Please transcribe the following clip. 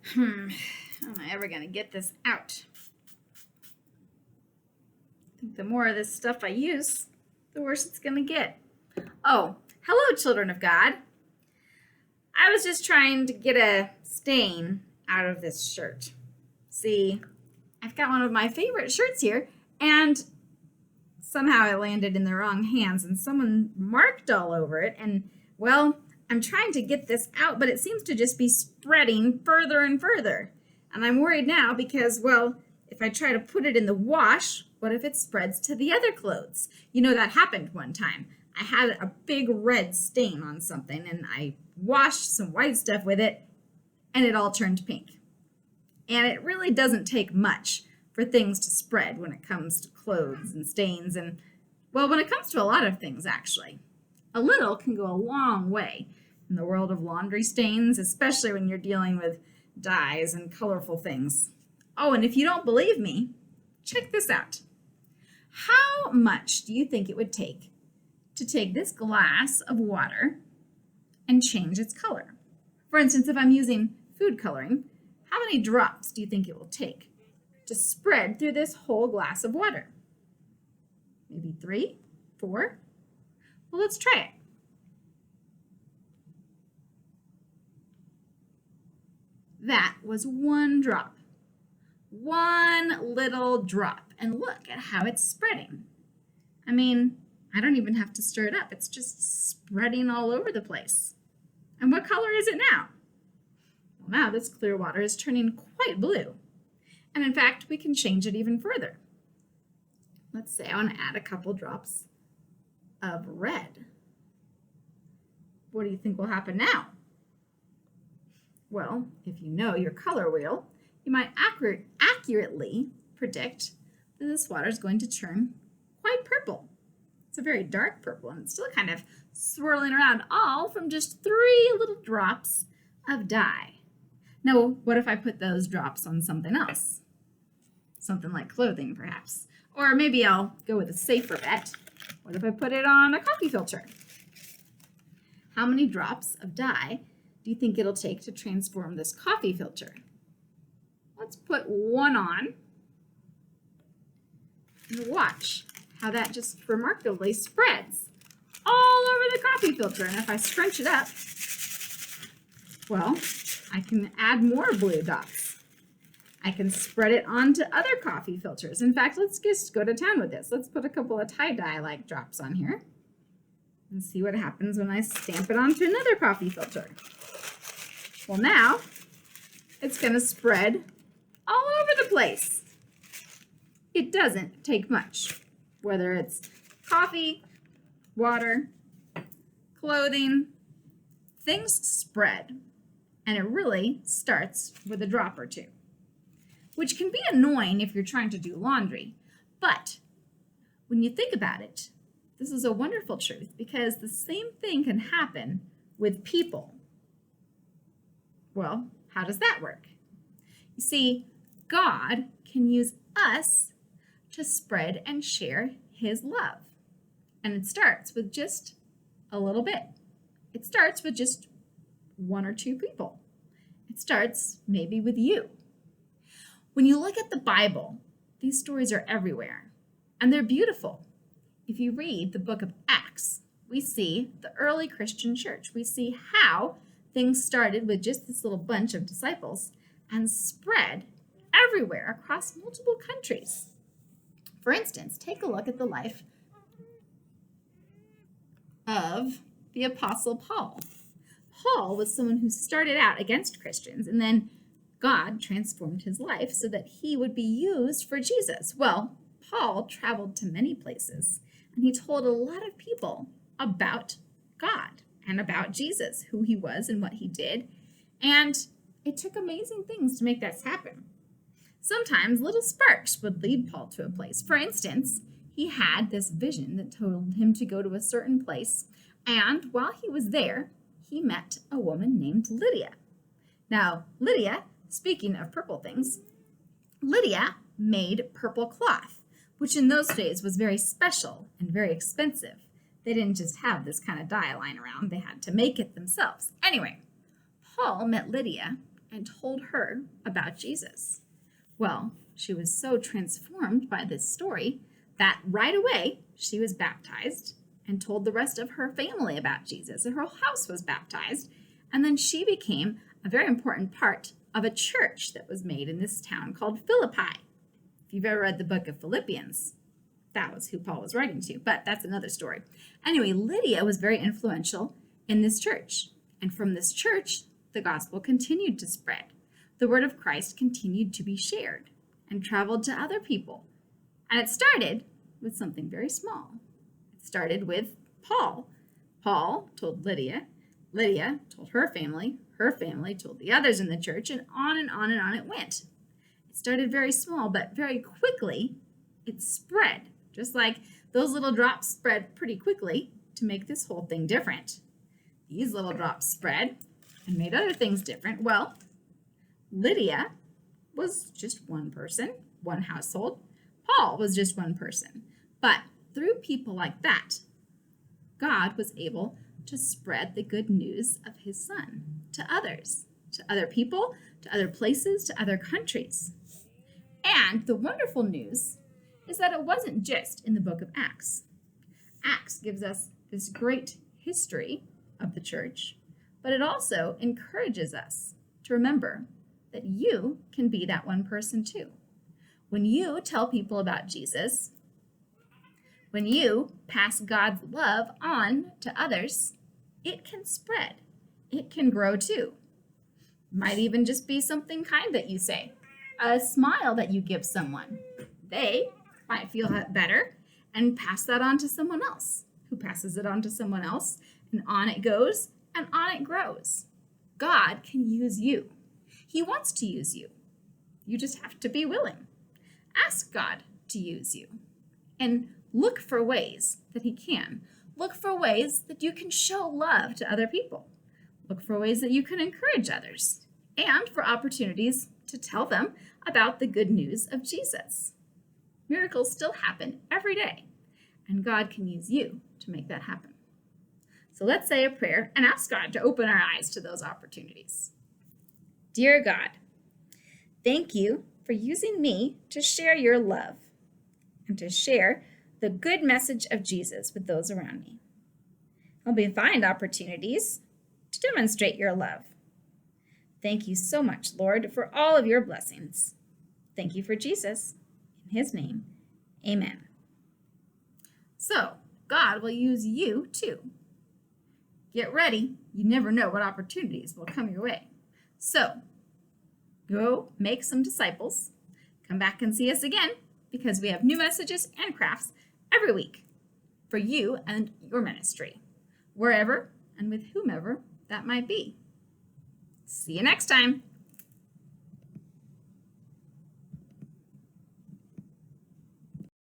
How am I ever going to get this out? I think the more of this stuff I use, the worse it's going to get. Oh, hello, children of God. I was just trying to get a stain out of this shirt. See, I've got one of my favorite shirts here, and somehow it landed in the wrong hands, and someone marked all over it, and, well, I'm trying to get this out, but it seems to just be spreading further and further. And I'm worried now because, well, if I try to put it in the wash, what if it spreads to the other clothes? You know, that happened one time. I had a big red stain on something, and I washed some white stuff with it, and it all turned pink. And it really doesn't take much for things to spread when it comes to clothes and stains, and, well, when it comes to a lot of things, actually. A little can go a long way in the world of laundry stains, especially when you're dealing with dyes and colorful things. Oh, and if you don't believe me, check this out. How much do you think it would take to take this glass of water and change its color? For instance, if I'm using food coloring, how many drops do you think it will take to spread through this whole glass of water? Maybe 3, 4? Well, let's try it. That was 1 drop. 1 little drop. And look at how it's spreading. I mean, I don't even have to stir it up. It's just spreading all over the place. And what color is it now? Well, now this clear water is turning quite blue. And in fact, we can change it even further. Let's say I want to add a couple drops of red. What do you think will happen now? Well, if you know your color wheel, you might accurately predict that this water is going to turn quite purple. It's a very dark purple, and it's still kind of swirling around, all from just 3 little drops of dye. Now, what if I put those drops on something else? Something like clothing, perhaps. Or maybe I'll go with a safer bet. What if I put it on a coffee filter? How many drops of dye do you think it'll take to transform this coffee filter? Let's put 1 on and watch how that just remarkably spreads all over the coffee filter. And if I scrunch it up, well, I can add more blue dots. I can spread it onto other coffee filters. In fact, let's just go to town with this. Let's put a couple of tie-dye-like drops on here and see what happens when I stamp it onto another coffee filter. Well, now it's going to spread all over the place. It doesn't take much, whether it's coffee, water, clothing, things spread, and it really starts with a drop or 2, which can be annoying if you're trying to do laundry. But when you think about it, this is a wonderful truth, because the same thing can happen with people. Well, how does that work? You see, God can use us to spread and share his love. And it starts with just a little bit. It starts with just 1 or 2 people. It starts maybe with you. When you look at the Bible, these stories are everywhere, and they're beautiful. If you read the book of Acts, we see the early Christian church. We see how things started with just this little bunch of disciples and spread everywhere across multiple countries. For instance, take a look at the life of the Apostle Paul. Paul was someone who started out against Christians, and then God transformed his life so that he would be used for Jesus. Well, Paul traveled to many places, and he told a lot of people about God and about Jesus, who he was and what he did. And it took amazing things to make this happen. Sometimes little sparks would lead Paul to a place. For instance, he had this vision that told him to go to a certain place, and while he was there, he met a woman named Lydia. Now, Lydia, speaking of purple things, Lydia made purple cloth, which in those days was very special and very expensive. They didn't just have this kind of dye lying around. They had to make it themselves. Anyway, Paul met Lydia, and told her about Jesus. Well, she was so transformed by this story that right away she was baptized and told the rest of her family about Jesus. And her whole house was baptized. And then she became a very important part of a church that was made in this town called Philippi. If you've ever read the book of Philippians, that was who Paul was writing to, but that's another story. Anyway, Lydia was very influential in this church. And from this church, the gospel continued to spread. The word of Christ continued to be shared and traveled to other people. And it started with something very small. It started with Paul. Paul told Lydia. Lydia told her family told the others in the church, and on and on and on it went. It started very small, but very quickly it spread, just like those little drops spread pretty quickly to make this whole thing different. These little drops spread and made other things different. Well, Lydia was just one person, one household. Paul was just one person. But through people like that, God was able to spread the good news of his son to others, to other people, to other places, to other countries. And the wonderful news is that it wasn't just in the book of Acts. Acts gives us this great history of the church, but it also encourages us to remember that you can be that one person too. When you tell people about Jesus, when you pass God's love on to others, it can spread. It can grow too. Might even just be something kind that you say, a smile that you give someone. They might feel better and pass that on to someone else, who passes it on to someone else, and on it goes, and on it grows. God can use you. He wants to use you. You just have to be willing. Ask God to use you. And look for ways that he can. Look for ways that you can show love to other people. Look for ways that you can encourage others. And for opportunities to tell them about the good news of Jesus. Miracles still happen every day. And God can use you to make that happen. So let's say a prayer and ask God to open our eyes to those opportunities. Dear God, thank you for using me to share your love and to share the good message of Jesus with those around me. Help me find opportunities to demonstrate your love. Thank you so much, Lord, for all of your blessings. Thank you for Jesus. In his name, amen. So, God will use you too. Get ready. You never know what opportunities will come your way. So, go make some disciples. Come back and see us again because we have new messages and crafts every week for you and your ministry, wherever and with whomever that might be. See you next time.